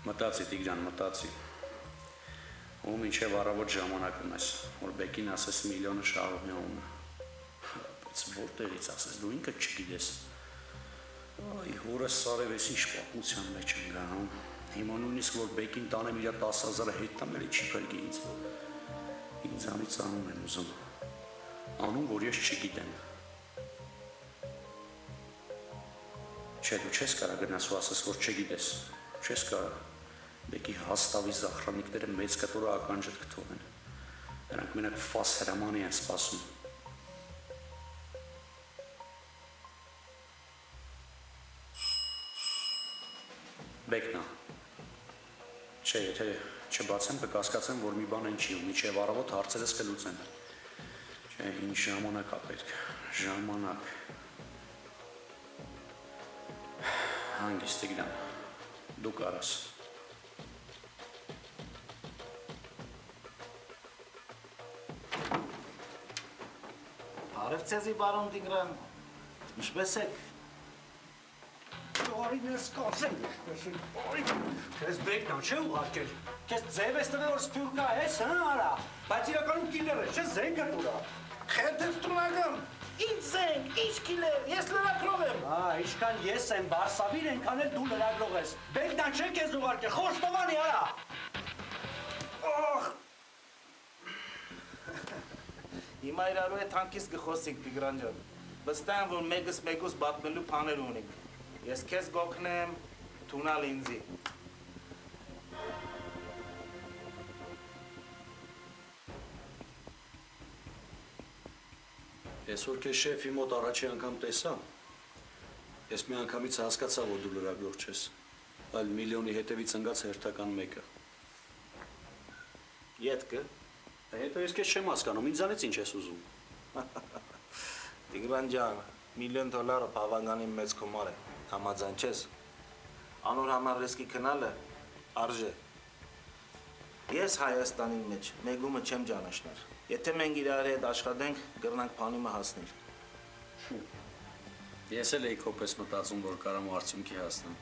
Մտածի, Տիգրան, մտածի։ Ու մինչև առավոտ ժամանակ ունես, որ Բեկին ասես միլիոնը Շահովի անունը։ Բայց որտեղից ասես, դու ինքդ չգիտես։ Այ հորս Սարևես ինչ պատմության մեջ ընկա, հա։ Հիմա նույնիսկ որ Բեկին տանեմ իր 10,000-ը հետ տամ, էլի չի փրկի ինձ։ Ինձանից անուն են ուզում։ Անուն, որ ես չգիտեմ։ Չէ, դու չես կարող գնաս ու ասես, որ չգիտես։ Չես կարող։ Բեկի հաստավի զախրանիկները մեծ կտորը ականջդ կթողեն։ Նրանք մենակ ֆաս հրամանի են սպասում։ Բեկնա։ Չէ, եթե չբացեմ, կկասկածեմ, որ մի բան են չի ու միջև առավոտ հարցերս կլուծեն։ Չէ, ինչ ժամանակ ա պետք։ Ժամանակ։ Հանգիստ Տիգրան, դու կարաս։ Արև ձեզի բարոն Տիգրան, ինչպես եք։ Արին ես կասեմ ինչպես եք, քեզ Բեկնան չէ ուղարկել, քեզ ձև ես տվել որ սպյուրկա ես, հա արա, բայց իրականում կիլեր ես, չէ զենքը տուրա։ Խելտես տունական, ինչ զենք, ինչ կիլեր, ես լրագրող եմ։ Ինչքան ես եմ Բարսավին, այնքան էլ դու լրագրող ես, Բեկնան չէ քեզ ուղարկել, Խոստովանի արա։ Հիմա իրարու է թանկիս գխոսիկ Տիգրան ջան, վստահ եմ, որ մեկս մեկուս բատմելու բաներ ունենք, ես քեզ գոքնեմ, թունալ ինձի։ Այսօր քեզ շեֆի մոտ առաջի անգամ տեսա, ես մի անգամից հասկացա, որ դու լրագրող չես, այլ միլիոնի հետևից ընկած հերթական մեկը։ Ետքը։ Հետո ես քեզ չեմ հասկանում, ինձանից ինչ ես ուզում։ Տիգրան ջան, $1 միլիոն բավականին մեծ գումար է, համաձայն չես։ Անոր համար ռիսկի քնալը արժե։ Ես Հայաստանի մեջ մեգումը չեմ ճանաչներ։ Եթե մենք իրար հետ աշխատենք, կգրնանք բանիմը հասնել։ Ես էլ էի քո պես մտածում, որ կարամ արդյունքի հասնեմ։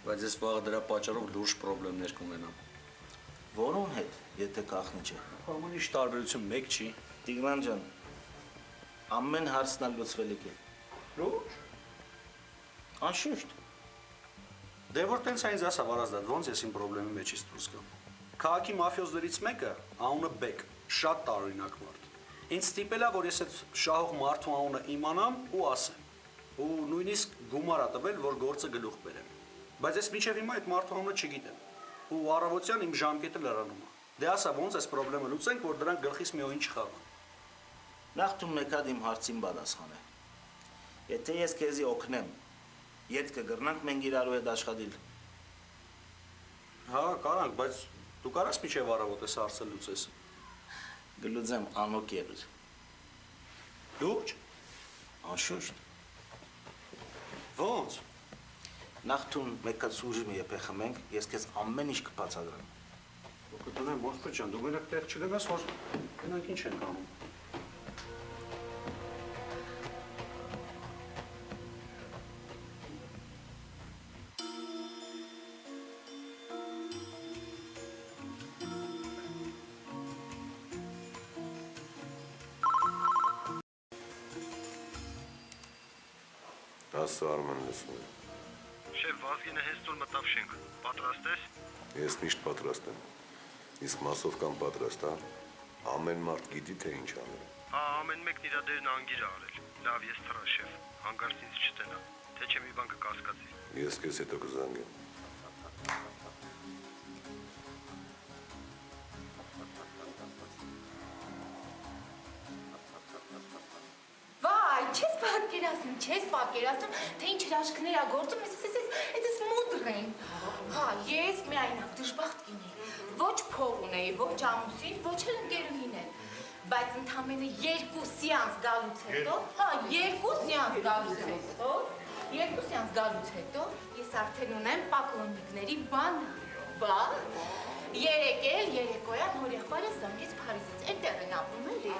Բայց ես վաղը դրա պատճառով լուրջ խնդիրներ կունենամ։ Որոն հետ, եթե կախնի չէ։ Ամեն ինչ տարբերություն մեկ չի։ Տիգրան ջան, ամեն հարցն ալ լուծվելիք է։ Լուրջ։ Անշուշտ։ Դե որ տենց այնց ասա վարազդատ, ոնց ես իմ խնդրի մեջից դուրս գամ։ Քաղաքի մաֆիոզներից մեկը անունը Բեկ, շատ տարօրինակ մարդ։ Ինձ ստիպելա, որ ես այդ շահող մարդու անունը իմանամ ու ասեմ։ Ու նույնիսկ գումար ա տվել, որ գործը գլուխ բերեմ։ Բայց ես մինչև հիմա այդ մարդու անունը չգիտեմ։ Ու առավոտյան իմ ժամկետը լրանում է։ Դե ասա, ոնց այս խնդրը լուծենք, որ դրանք գլխից մի օր չխաղան։ Նախ դու մեկ հատ իմ հարցին պատասխան է։ Եթե ես քեզի օգնեմ, ետ կգրնանք մենք իրարու հետ աշխատել։ Հա, կարանք, բայց դու կարաս միջև առավոտ այս հարցը լուծես։ Գլուծեմ անոք եղիր։ Լուրջ։ Անշուշտ։ Ոնց։ Նախ դու մեկ հատ սուժի մի եփե խմենք, ես քեզ ամեն ինչ կբացատրեմ։ Կտունեմ ոսպե ջան, դու մենակ տեղ չգնաս, որ գնանք ինչ ենք անում։ Ասա Արմեն լսում է։ Շեֆ, Վազգենը հենց տուն մտավ շենք, պատրաստ ես։ Ես միշտ պատրաստ եմ։ Իսկ մասովկան պատրաստ, հա։ Ամեն մարդ գիտի թե ինչ անել։ Հա, ամեն մեկն իր դերն անգիր ա արել։ Լավ, ես թռա շեֆ, հանկարծ ինձ չտենա, թե չէ մի բան կկասկածի։ Ես քեզ հետո կզանգեմ։ Չես պատկերացնում, թե ինչ հրաշքներ ա գործում, ես մուդր էին։ Հա, ես միայնակ դժբախտ կինեի, ոչ փող ունեի, ոչ ամուսին, ոչ էլ ընկերուհիներ, բայց ընդամենը 2 սեանս գալուց հետո, հա, 2 սեանս գալուց հետո, ես արդեն ունեմ պակլոննիկների բանը, երեկել, երեկոյան հորեղբայրը զանգեց Փարիզից, այնտեղ են ապրում էլի։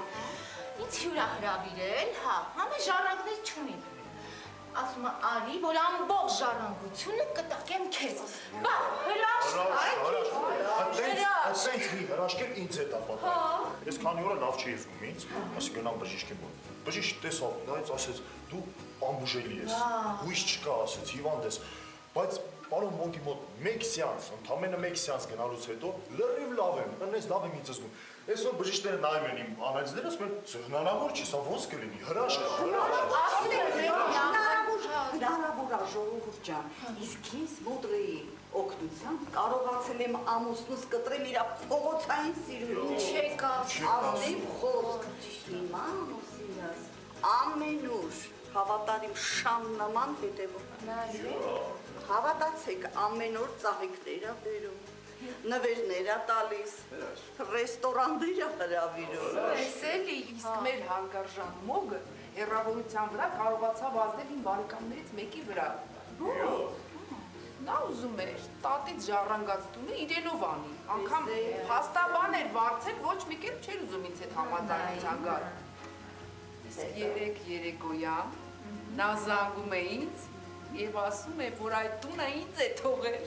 Ինձ հյուրա հրավիրել, հա, համե ժառանգներ չունի։ ասում է արի, որ ամբողջ ժառանգությունը կտակեմ քեզ։ Բա, Ասենց մի հրաշքեր ինձ հետ ապատել։ Ես քանի օր լավ չի զգում ինձ, ասի գնամ բժիշկի մոտ։ Բժիշկ տեսավ, դա ինձ ասեց, դու անբուժելի ես։ Հույս չկա, ասեց, հիվանդ ես։ Բայց պարոն Մոնտի մոտ 1 սեանս, ընդամենը 1 սեանս գնալուց հետո լրիվ լավ եմ, այնպես լավ եմ ինձ զգում։ Այսօր բժիշկները նայում են իմ անձները, ասում են, հնարավոր չի, սա ոնց կլինի, հրաշք է։ Հնարավոր է, ժողովուրդ ջան, իսկ ես մոդրեի օգնությամբ կարողացել եմ ամուսնուս կտրեմ իր փողոցային սիրուն։ Չեք Ազնիվ խոսք, հիմա ամուսինս ամեն ուր հավատարիմ շան նման հետևում։ Հավատացեք, ամեն օր ծաղիկներ ա բերում, նվերներ ա տալիս, ռեստորաններ ա հրավիրում։ Տեսելի, իսկ մեր հարգարժան մոգը հեռավորության վրա կարողացավ ազդել իմ բարեկամներից մեկի վրա։ Նա ուզում էր տատից ժառանգած տունը իրենով անի, անգամ փաստաբան էր վարձել, ոչ մի կերպ չէր ուզում ինձ հետ համաձայնության գալ։ Իսկ երեկոյան նա զանգում է ինձ եւ ասում է, որ այդ տունը ինձ է թողել։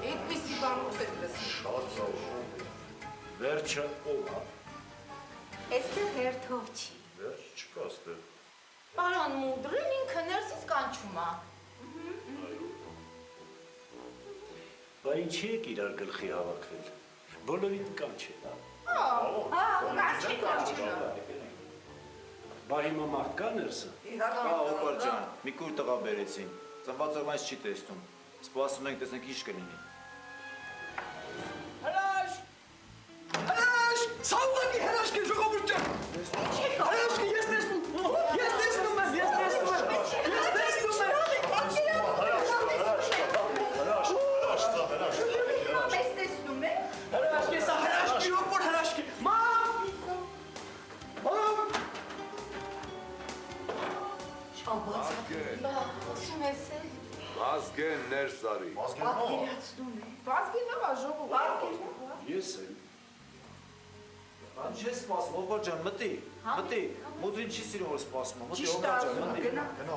Այդպիսի բանով էր լսում։ Վերջը ով է։ Այստեղ հերթով չի։ Վերջ չկա ստեղ։ Պարոն Մուդրին ինքը ներսից կանչում է։ Բա ինչի եք իրար գլխի հավաքվել։ Բոլորին կանչել, Բա հիմա մարդ կա ներսը։ Օպար ջան, մի կուր տղա բերեցին։ Ծնված օրվանից չի տեսնում։ Սպասում ենք տեսնենք ինչ կլինի։ Սալվակի հրաշք է ժողովուրդ ջան։ Հրաշքը ես տեսնում եմ։ Ես տեսնում եմ։ Հրաշք է սա հրաշքի ո՞ր հրաշք է։ Մամ։ Բա, ասում ես էլ։ Ազգեն ներս արի։ Վազգենով է ժողովուրդ։ Ես եմ։ Չես սպասում, օպար ջան, մտի։ Մուդրին չի սիրում որ սպասում, մտի օպար ջան, մտի։ Գնա